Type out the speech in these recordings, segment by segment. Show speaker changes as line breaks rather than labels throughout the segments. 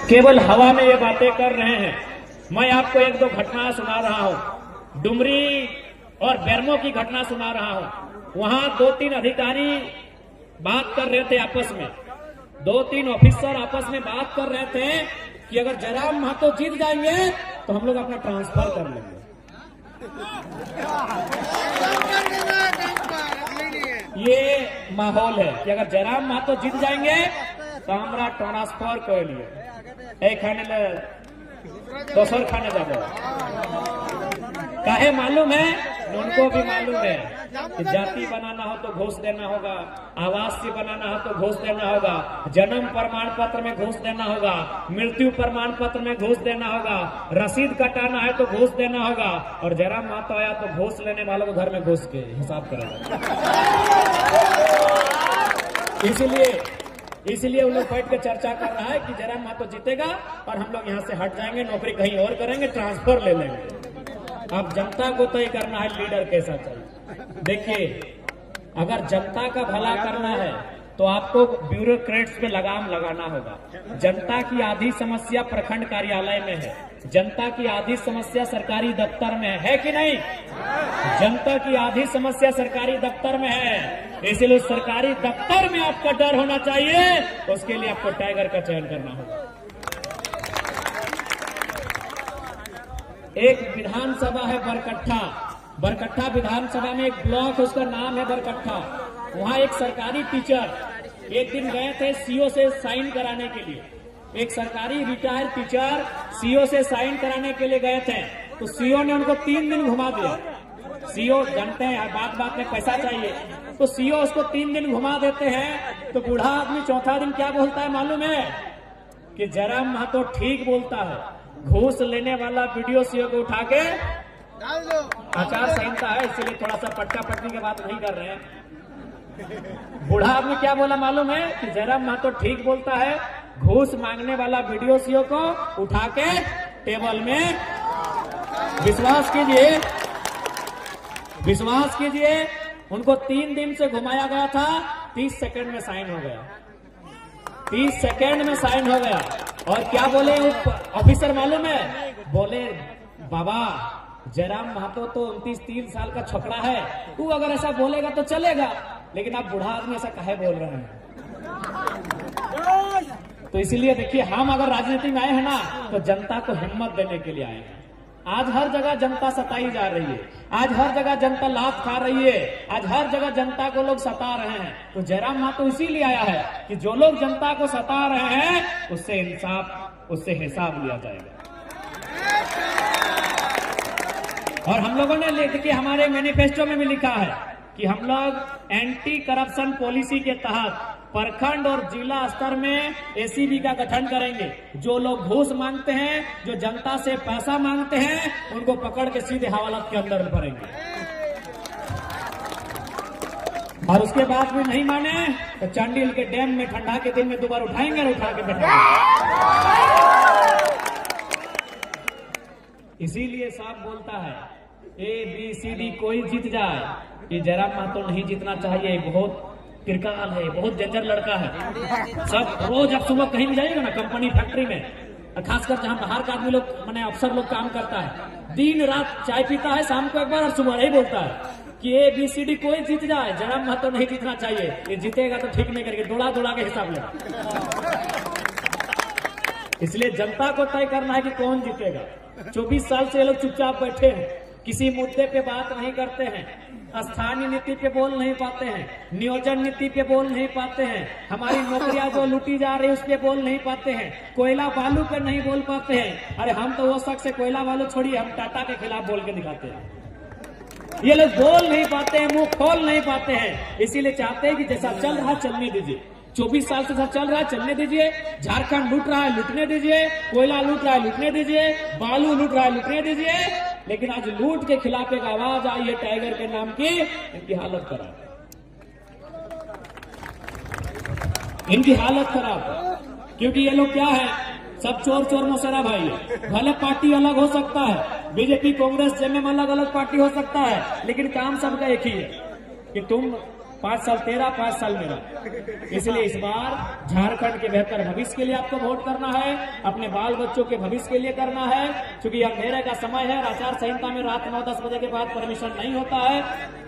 केवल हवा में ये बातें कर रहे हैं। मैं आपको एक दो घटना सुना रहा हूं, डुमरी और बेरमो की घटना सुना रहा हूं। वहां 2-3 अधिकारी बात कर रहे थे आपस में, 2-3 ऑफिसर आपस में बात कर रहे थे कि अगर जयराम महतो जीत जाएंगे तो हम लोग अपना ट्रांसफर कर लेंगे। ये माहौल है कि अगर जयराम महतो जीत जाएंगे तो हमारा ट्रांसफर कर लिए एक खाने दोसर खाने जाओ। काहे मालूम है? उनको भी मालूम है कि जाति बनाना हो तो घूस देना होगा, आवासीय बनाना हो तो घूस देना होगा, जन्म प्रमाण पत्र में घूस देना होगा, मृत्यु प्रमाण पत्र में घूस देना होगा, रसीद कटाना है तो घूस देना होगा। और जयराम महतो आया तो घूस लेने वालों को घर में घुस के हिसाब करेगा। इसलिए उन लोग बैठ के चर्चा कर रहा है कि जयराम महतो जीतेगा और हम लोग यहाँ से हट जाएंगे, नौकरी कहीं और करेंगे, ट्रांसफर ले लेंगे। अब जनता को तय करना है लीडर कैसा चाहिए। देखिए, अगर जनता का भला करना है तो आपको ब्यूरोक्रेट्स पे लगाम लगाना होगा। जनता की आधी समस्या प्रखंड कार्यालय में है, जनता की आधी समस्या सरकारी दफ्तर में है कि नहीं? जनता की आधी समस्या सरकारी दफ्तर में है, इसलिए सरकारी दफ्तर में आपका डर होना चाहिए। उसके लिए आपको टाइगर का चयन करना होगा। एक विधानसभा है बरकट्ठा विधानसभा में एक ब्लॉक, उसका नाम है बरकट्ठा। वहां एक सरकारी टीचर एक दिन गए थे सीओ से साइन कराने के लिए। एक सरकारी रिटायर्ड टीचर सीओ से साइन कराने के लिए गए थे, तो सीओ ने उनको 3 दिन घुमा दिया। सीओ जानते हैं बात में पैसा चाहिए, तो सीओ उसको 3 दिन घुमा देते हैं। तो बूढ़ा आदमी चौथा दिन क्या बोलता है मालूम है? कि जयराम महतो ठीक बोलता है, घूस लेने वाला वीडियो सीओ को उठा के आचार संहिता है, इसलिए थोड़ा सा पट्टा पट्टी की बात नहीं कर रहे हैं। बूढ़ा आदमी क्या बोला मालूम है? कि जयराम महतो ठीक बोलता है, घूस मांगने वाला वीडियो सीओ को उठा के टेबल में विश्वास कीजिए उनको 3 दिन से घुमाया गया था, 30 सेकंड में साइन हो गया। 30 सेकंड में साइन हो गया। और क्या बोले ऑफिसर मालूम है? बोले बाबा जयराम महतो तो 29-30 साल का छोकरा है, तू अगर ऐसा बोलेगा तो चलेगा, लेकिन आप बूढ़ा आदमी ऐसा काहे बोल रहे हैं? तो इसीलिए देखिए, हम अगर राजनीति में आए हैं ना तो जनता को हिम्मत देने के लिए आए हैं। आज हर जगह जनता सताई जा रही है, आज हर जगह जनता लात खा रही है, आज हर जगह जनता को लोग सता रहे हैं। तो जयराम महतो इसीलिए आया है कि जो लोग जनता को सता रहे हैं उससे हिसाब लिया जाएगा। और हम लोगों ने देखिए हमारे मैनिफेस्टो में भी लिखा है कि हम लोग एंटी करप्शन पॉलिसी के तहत प्रखंड और जिला स्तर में एसीबी का गठन करेंगे। जो लोग घूस मांगते हैं, जो जनता से पैसा मांगते हैं, उनको पकड़ के सीधे हवालात के अंदर भरेंगे। और उसके बाद भी नहीं माने तो चांडिल के डैम में ठंडा के दिन में दोबारा उठाएंगे और उठा के बैठाएंगे। इसीलिए साहब बोलता है ABCD कोई जीत जाए, ये जयराम महतो नहीं जीतना चाहिए। बहुत तिरकाल है, बहुत जंजर लड़का है। सब रोज आप सुबह कहीं भी जाइएगा ना, कंपनी फैक्ट्री में, खासकर जहां बाहर का आदमी लोग माने अफसर लोग काम करता है, दिन रात चाय पीता है, शाम को एक बार और सुबह यही बोलता है कि ABCD कोई जीत जाए, जयराम महतो नहीं जीतना चाहिए। ये जीतेगा तो ठीक नहीं करके दौड़ा के हिसाब लेगा। इसलिए जनता को तय करना है कि कौन जीतेगा। 24 साल से ये लोग चुपचाप बैठे हैं, किसी मुद्दे पे बात नहीं करते हैं, स्थानीय नीति पे बोल नहीं पाते हैं, नियोजन नीति पे बोल नहीं पाते हैं, हमारी नौकरियां जो लूटी जा रही है उस पे बोल नहीं पाते हैं, कोयला बालू पे नहीं बोल पाते हैं। अरे हम तो वो शख्स है, कोयला बालू छोड़िए, हम टाटा के खिलाफ बोल के दिखाते हैं। ये लोग बोल नहीं पाते हैं, मुंह खोल नहीं पाते हैं। इसीलिए चाहते हैं कि जैसा चल रहा चलने दीजिए। 24 साल से सब चल रहा है, चलने दीजिए। झारखंड लूट रहा है, लूटने दीजिए। कोयला लूट रहा है, लूटने दीजिए। बालू लूट रहा है, लूटने दीजिए। लेकिन आज लूट के खिलाफ एक आवाज आई है टाइगर के नाम की, इनकी हालत खराब है। इनकी हालत खराब है, क्योंकि ये लोग क्या है, सब चोर मौसेरा भाई है। भले पार्टी अलग हो सकता है, बीजेपी कांग्रेस जेएमएम अलग अलग पार्टी हो सकता है, लेकिन काम सबका एक ही है कि तुम 5 साल तेरा, 5 साल मेरा। इसलिए इस बार झारखंड के बेहतर भविष्य के लिए आपको वोट करना है, अपने बाल बच्चों के भविष्य के लिए करना है। क्योंकि अंधेरे का समय है, आचार संहिता में रात 9-10 बजे के बाद परमिशन नहीं होता है,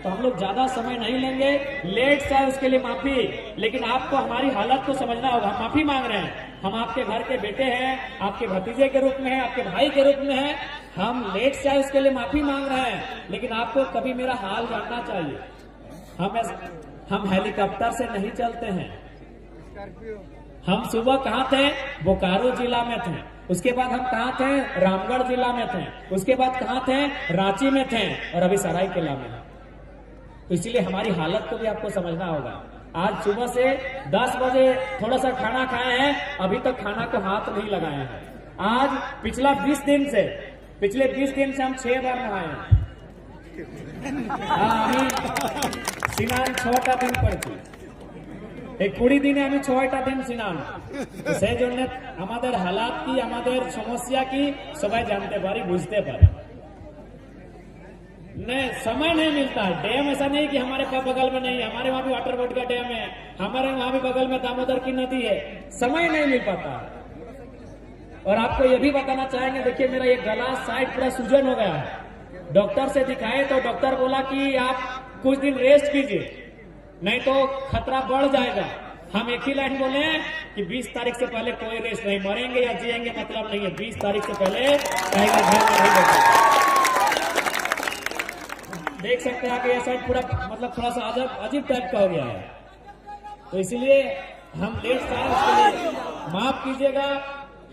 तो हम लोग ज्यादा समय नहीं लेंगे। लेट से उसके लिए माफी, लेकिन आपको हमारी हालत को समझना होगा। हम माफी मांग रहे हैं, हम आपके घर के बेटे हैं, आपके भतीजे के रूप में है, आपके भाई के रूप में है। हम लेट से आए उसके लिए माफी मांग रहे हैं, लेकिन आपको कभी मेरा हाल जानना चाहिए। हम हेलीकॉप्टर से नहीं चलते हैं। हम सुबह कहाँ थे? बोकारो जिला में थे। उसके बाद हम कहाँ थे? रामगढ़ जिला में थे। उसके बाद कहाँ थे? रांची में थे, और अभी सरायकेला में। तो इसलिए हमारी हालत को भी आपको समझना होगा। आज सुबह से 10 बजे थोड़ा सा खाना खाए हैं, अभी तक खाना को हाथ नहीं लगाए हैं। आज पिछले 20 दिन से हम 6 बार नहाए हैं। स्नान 6টা दिन पड़ती, एक 20 দিনে আমি 6টা दिन স্নান। তো সেই জন্য আমাদের হালাত কি, আমাদের সমস্যা কি সবাই জানতে পারি, বুঝতে পারি। नहीं, समय नहीं मिलता है। डैम ऐसा नहीं कि हमारे बगल में नहीं है, हमारे वहां भी वाटर बोर्ड का डैम है, हमारे वहां भी बगल में दामोदर की नदी है। समय नहीं मिल पाता। और आपको ये भी बताना चाहेंगे, देखिए मेरा ये गला साइड पूरा सूजन हो गया है। डॉक्टर से दिखाए तो डॉक्टर बोला कि आप कुछ दिन रेस्ट कीजिए, नहीं तो खतरा बढ़ जाएगा। हम एक ही लाइन बोले कि 20 तारीख से पहले कोई रेस्ट नहीं, मरेंगे या जिएंगे मतलब नहीं है। 20 तारीख से पहले कहेंगे घर में नहीं बैठे। देख सकते हैं कि ये साइड पूरा मतलब थोड़ा सा अजीब टाइप का हो गया है। तो इसलिए हम लेट से आए, उसके लिए माफ कीजिएगा।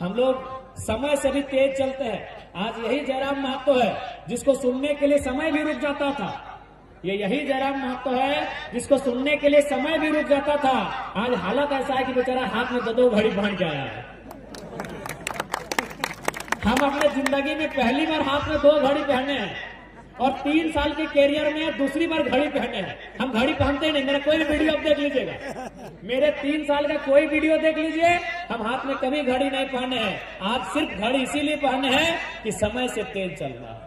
हम लोग समय से भी तेज चलते हैं। आज यही जयराम महतो है जिसको सुनने के लिए समय भी रुक जाता था। यही जयराम महतो है जिसको सुनने के लिए समय भी रुक जाता था। आज हालत ऐसा है कि बेचारा हाथ में 2 घड़ी पहन के आया है। हम अपने जिंदगी में पहली बार हाथ में 2 घड़ी पहने हैं, और 3 साल के कैरियर में दूसरी बार घड़ी पहने हैं। हम घड़ी पहनते ही नहीं। मेरा कोई भी वीडियो आप देख लीजिएगा, मेरे 3 साल का कोई वीडियो देख लीजिए, हम हाथ में कभी घड़ी नहीं पहने हैं। आज सिर्फ घड़ी इसीलिए पहने हैं कि समय से तेज चलना है।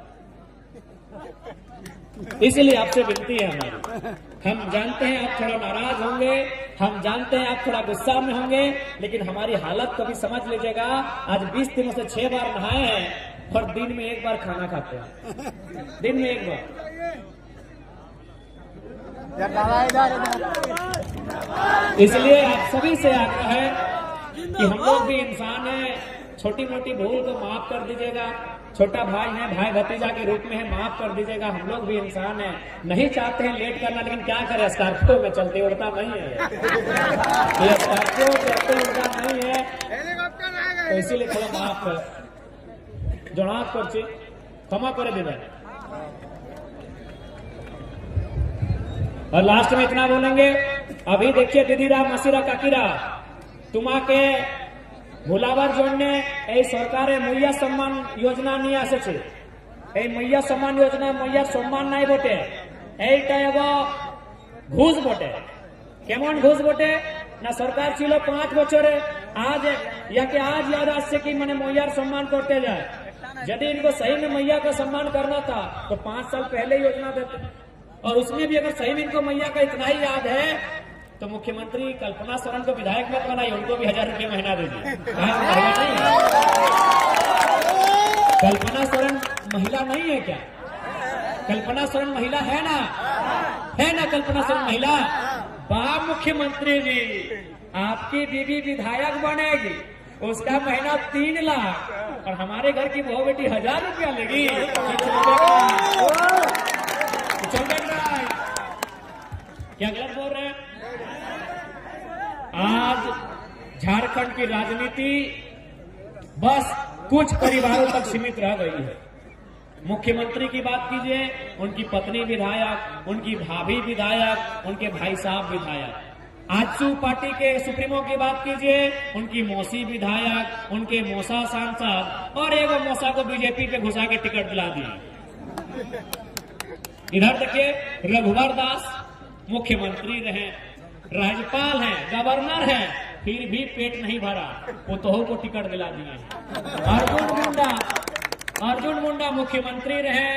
इसलिए आपसे विनती है हमारी। हम जानते हैं आप थोड़ा नाराज होंगे, हम जानते हैं आप थोड़ा गुस्सा में होंगे, लेकिन हमारी हालत को भी समझ लीजिएगा। आज 20 दिनों से 6 बार नहाए हैं, और दिन में 1 बार खाना खाते हैं। दिन में 1 बार। इसलिए आप सभी से आग्रह है कि हम लोग भी इंसान हैं, छोटी मोटी भूल को माफ कर दीजिएगा। छोटा भाई है, भाई भतीजा के रूप में है, माफ कर दीजिएगा। हम लोग भी इंसान हैं, नहीं चाहते हैं लेट करना, लेकिन क्या करें, स्कॉर्पियो में चलते उड़ता नहीं है। ये स्कॉर्पियो चलते उड़ता नहीं है, तो इसीलिए थोड़ा माफ कर जनाब करछी, क्षमा करे देवें। और लास्ट में इतना बोलेंगे, अभी देखिए दीदीरा मासीरा काकीरा तुम्हाके भुलावर जोड़ने এই সরকারে মহিলা সম্মান যোজনা নিয়ে আসছে। এই মহিলা সম্মান যোজনা মহিলার সম্মান নাই বটে, এইটা এগো ঘুষ বটে। কেমন ঘুষ বটে না, সরকার ছিল 5 বছরে, आज याद আসছে कि मैंने মহিলার सम्मान करते जाए। यदि इनको सही में मैया का सम्मान करना था तो 5 साल पहले योजना देते, और उसमें भी अगर सही में इनको मैया का इतना ही याद है तो मुख्यमंत्री कल्पना सोरेन को विधायक मत बनाइए, उनको भी 1000 रुपये महीना दीजिए। कल्पना सोरेन महिला नहीं है क्या? कल्पना सोरेन महिला है ना? कल्पना सोरेन महिला? वाह मुख्यमंत्री जी, आपकी बीबी विधायक बनेगी, उसका महीना 3 लाख, और हमारे घर की बहू बेटी 1000 रुपया लेगी। क्या गलत बोल रहे हैं? आज झारखंड की राजनीति बस कुछ परिवारों तक सीमित रह गई है। मुख्यमंत्री की बात कीजिए, उनकी पत्नी विधायक, उनकी भाभी विधायक, उनके भाई साहब विधायक। आजसू पार्टी के सुप्रीमो की बात कीजिए, उनकी मौसी विधायक, उनके मौसा सांसद, और एगो मौसा को बीजेपी पे घुसा के टिकट दिला दिए। इधर देखिए रघुवर दास मुख्यमंत्री रहे, राज्यपाल हैं, गवर्नर हैं, फिर भी पेट नहीं भरा, पुतोह को टिकट दिला दिए। अर्जुन मुंडा मुख्यमंत्री रहे,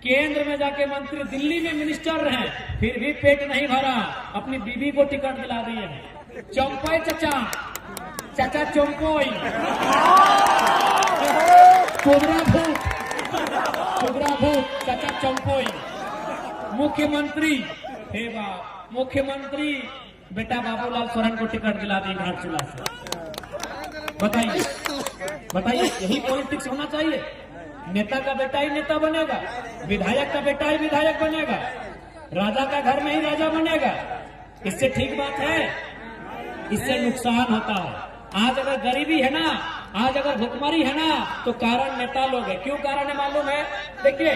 केंद्र में जाके मंत्री, दिल्ली में मिनिस्टर रहे, फिर भी पेट नहीं भरा, अपनी बीबी को टिकट दिला दिए हैं। चंपोई चाचा, चाचा चंपोई, कुबरा भूत, चाचा चंपोई, मुख्यमंत्री, हे बाप, मुख्यमंत्री बेटा बाबूलाल सोरेन को टिकट दिला दी घाटशिला से। बताइए यही पॉलिटिक्स होना चाहिए? नेता का बेटा ही नेता बनेगा, विधायक का बेटा ही विधायक बनेगा, राजा का घर में ही राजा बनेगा। इससे ठीक बात है? इससे नुकसान होता है। आज अगर गरीबी है ना, आज अगर भुखमरी है ना, तो कारण नेता लोग है। क्यों कारण है मालूम है? देखिए,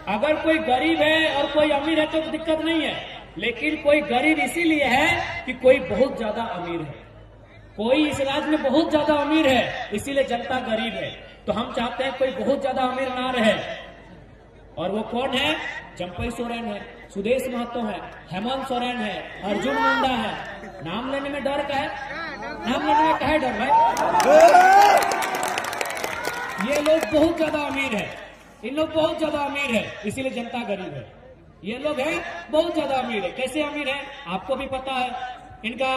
अगर कोई गरीब है और कोई अमीर है तो दिक्कत नहीं है, लेकिन कोई गरीब इसीलिए है कि कोई बहुत ज्यादा अमीर है। कोई इस राज्य में बहुत ज्यादा अमीर है, इसीलिए जनता गरीब है। तो हम चाहते हैं कोई बहुत ज्यादा अमीर ना रहे। और वो कौन है? चंपई सोरेन है, सुदेश महतो है, हेमंत सोरेन है, अर्जुन मुंडा है। नाम लेने में डर का है? नाम लेने में क्या है डर भाई? ये लोग बहुत ज्यादा अमीर है, इन लोग बहुत ज्यादा अमीर है, इसीलिए जनता गरीब है। ये लोग हैं बहुत ज्यादा अमीर है। कैसे अमीर है आपको भी पता है। इनका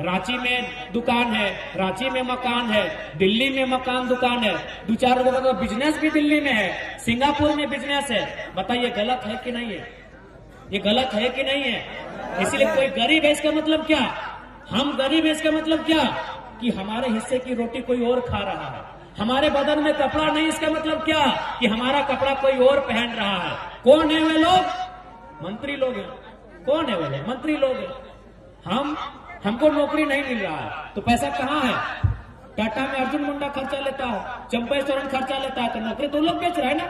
रांची में दुकान है, रांची में मकान है, दिल्ली में मकान दुकान है, 2-4 लोगों का बिजनेस भी दिल्ली में है, सिंगापुर में बिजनेस है। बताइए गलत है कि नहीं है? ये गलत है कि नहीं है? इसलिए कोई गरीब है इसका मतलब क्या? हम गरीब है इसका मतलब क्या? कि हमारे हिस्से की रोटी कोई और खा रहा है। हमारे बदन में कपड़ा नहीं, इसका मतलब क्या? कि हमारा कपड़ा कोई और पहन रहा है। कौन है वे लोग? मंत्री लोग हैं। कौन है वे लोग? मंत्री लोग हैं। हमको नौकरी नहीं मिल रहा है तो पैसा कहाँ है? टाटा में अर्जुन मुंडा खर्चा लेता है, चंपई सोरेन खर्चा लेता है, तो नौकरी तो लोग बेच रहे हैं ना।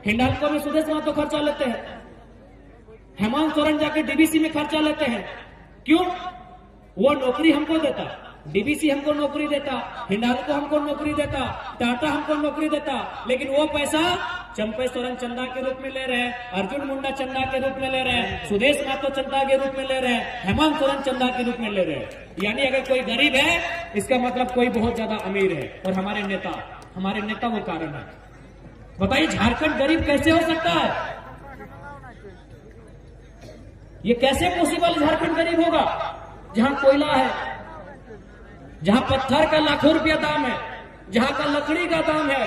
हिंडाल्को में सुदेश महतो खर्चा लेते हैं, हेमंत सोरेन जाके डीबीसी में खर्चा लेते हैं। क्यों? वो नौकरी हमको देता, डीबीसी हमको नौकरी देता, हिंडाल्को हमको नौकरी देता, टाटा हमको नौकरी देता, लेकिन वो पैसा चंपई सोरेन चंदा के रूप में ले रहे हैं, अर्जुन मुंडा चंदा के रूप में ले रहे हैं, सुदेश महतो चंदा के रूप में ले रहे हैं, हेमंत सोरेन चंदा के रूप में ले रहे हैं। यानी अगर कोई गरीब है इसका मतलब कोई बहुत ज्यादा अमीर है। और हमारे नेता वो कारण है। बताइए झारखंड गरीब कैसे हो सकता है? ये कैसे पॉसिबल? झारखंड गरीब होगा जहां कोयला है, जहां पत्थर का लाखों रुपया दाम है, जहां का लकड़ी का दाम है।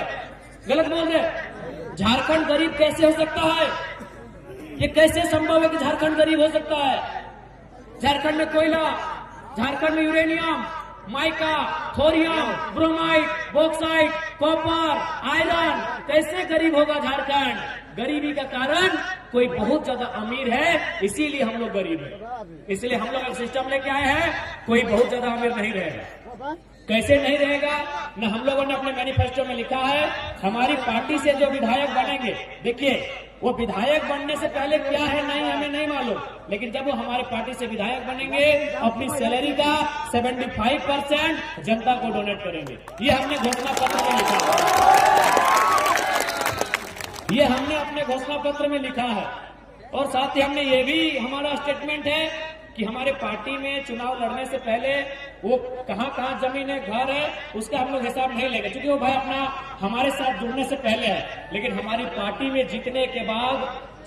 गलत बोल रहे। झारखंड गरीब कैसे हो सकता है? ये कैसे संभव है कि झारखंड गरीब हो सकता है? झारखंड में कोयला, झारखंड में uranium, mica, thorium, bromide, bauxite, copper, iron. कैसे गरीब होगा झारखंड? गरीबी का कारण कोई बहुत ज्यादा अमीर है, इसीलिए हम लोग गरीब हैं। इसलिए हम लोग एक सिस्टम लेके आए हैं, कोई बहुत ज्यादा अमीर नहीं रहेगा। कैसे नहीं रहेगा? न हम लोगों ने अपने मैनिफेस्टो में लिखा है, हमारी पार्टी से जो विधायक बनेंगे, देखिए वो विधायक बनने से पहले क्या है नहीं हमें नहीं मालूम, लेकिन जब वो हमारे पार्टी से विधायक बनेंगे अपनी सैलरी का 75% जनता को डोनेट करेंगे। ये हमने घोषणा पत्र में लिखा है, ये हमने अपने घोषणा पत्र में लिखा है। और साथ ही हमने ये भी हमारा स्टेटमेंट है कि हमारे पार्टी में चुनाव लड़ने से पहले वो कहां जमीन है, घर है, उसका हम लोग हिसाब नहीं लेंगे, क्योंकि वो भाई अपना हमारे साथ जुड़ने से पहले है। लेकिन हमारी पार्टी में जीतने के बाद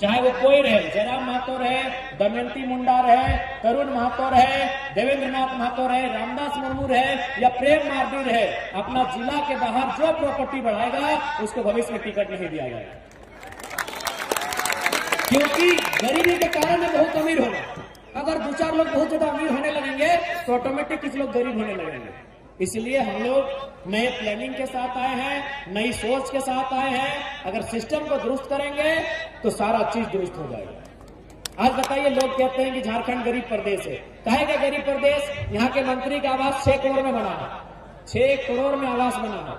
चाहे वो कोई रहे, जयराम महतो रहे, दमयंती मुंडा रहे, तरुण महतो रहे, देवेंद्र नाथ महतो रहे, रामदास मुर्मू रहे या प्रेम मार्डी रहे, अपना जिला के बाहर जो प्रॉपर्टी बढ़ाएगा उसको भविष्य में टिकट नहीं दिया जाएगा। क्योंकि गरीबी के कारण में बहुत अमीर होगा। अगर 2-4 लोग बहुत ज्यादा अमीर होने लगेंगे तो ऑटोमेटिक कुछ लोग गरीब होने लगेंगे। इसलिए हम लोग नए प्लानिंग के साथ आए हैं, नई सोच के साथ आए हैं। अगर सिस्टम को दुरुस्त करेंगे तो सारा चीज दुरुस्त हो जाएगा। आज बताइए, लोग कहते हैं कि झारखंड गरीब प्रदेश है। काहे का गरीब प्रदेश? यहाँ के मंत्री का आवास 6 करोड़ में बना है, 6 करोड़ में आवास बना है।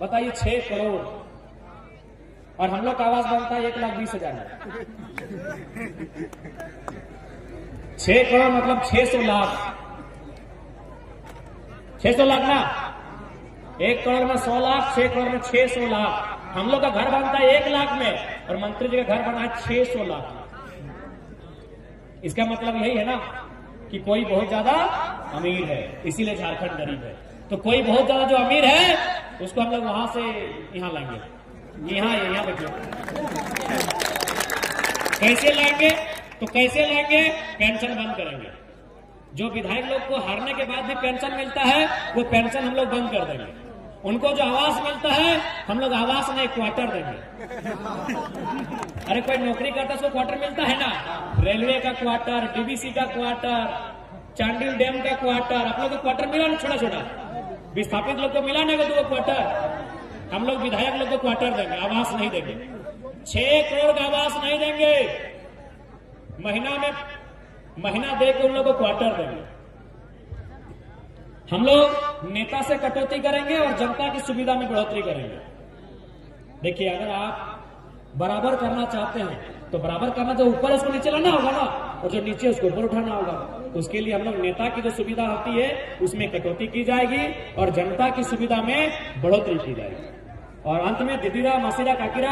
बताइए 6 करोड़, और हम लोग का आवास बनता है 1,20,000 में। 6 करोड़ मतलब 600 लाख, 600 लाख ना, 1 करोड़ में 100 लाख, 6 करोड़ में 600 लाख। हम लोग का घर बनता है 1 लाख में और मंत्री जी का घर बना है 600 लाख। इसका मतलब यही है ना कि कोई बहुत ज्यादा अमीर है, इसीलिए झारखंड गरीब है। तो कोई बहुत ज्यादा जो अमीर है उसको हम लोग वहां से यहाँ लाएंगे। यहाँ बैठे। कैसे लाएंगे? तो कैसे लाएंगे? पेंशन बंद करेंगे। जो विधायक लोग को हारने के बाद भी पेंशन मिलता है, वो पेंशन हम लोग बंद कर देंगे। उनको जो आवास मिलता है, हम लोग आवास नहीं क्वार्टर देंगे। अरे कोई नौकरी करता है उसको क्वार्टर मिलता है ना, रेलवे का क्वार्टर, डीबीसी का क्वार्टर, चांडिल डैम का क्वार्टर। आप लोग को क्वार्टर मिला ना, छोटा छोटा विस्थापित लोग को मिला ना दो क्वार्टर। हम लोग विधायक लोग को क्वार्टर देंगे, आवास नहीं देंगे। 6 करोड़ का आवास नहीं देंगे, महीना दे के उन लोगों को क्वार्टर देंगे। हम लोग नेता से कटौती करेंगे और जनता की सुविधा में बढ़ोतरी करेंगे। देखिए, अगर आप बराबर करना चाहते हैं तो बराबर करना, जो ऊपर उसको नीचे लाना होगा ना, और जो नीचे उसको ऊपर उठाना होगा। तो उसके लिए हम लोग नेता की जो सुविधा होती है उसमें कटौती की जाएगी और जनता की सुविधा में बढ़ोतरी की जाएगी। और अंत में दीदीरा मासीरा काकीरा,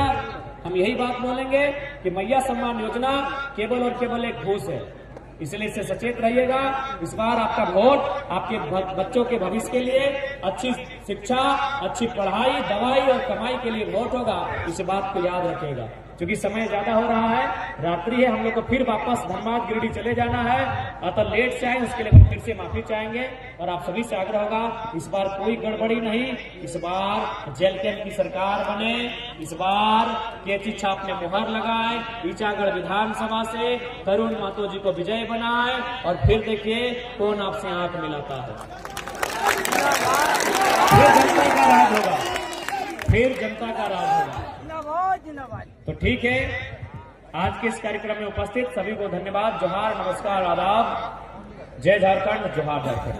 हम यही बात बोलेंगे कि मैया सम्मान योजना केवल और केवल एक घूस है, इसलिए इससे सचेत रहिएगा। इस बार आपका वोट आपके बच्चों के भविष्य के लिए, अच्छी शिक्षा, अच्छी पढ़ाई, दवाई और कमाई के लिए वोट होगा। इस बात को याद रखिएगा। क्योंकि समय ज्यादा हो रहा है, रात्रि है, हम लोग को फिर वापस धनबाद गिरिडीह चले जाना है, अतः लेट से आए उसके लिए हम फिर से माफी चाहेंगे। और आप सभी से आग्रह होगा, इस बार कोई गड़बड़ी नहीं, इस बार जेल कैंप की सरकार बने, इस बार केची छाप में मुहर लगाए, ईचागढ़ विधानसभा से तरुण महतो जी को विजय बनाए और फिर देखिए कौन आपसे आंख मिलाता है। फिर जनता का राज होगा, फिर जनता का राज होगा। तो ठीक है, आज के इस कार्यक्रम में उपस्थित सभी को धन्यवाद। जोहार, नमस्कार, आदाब। जय झारखंड, जोहार झारखंड।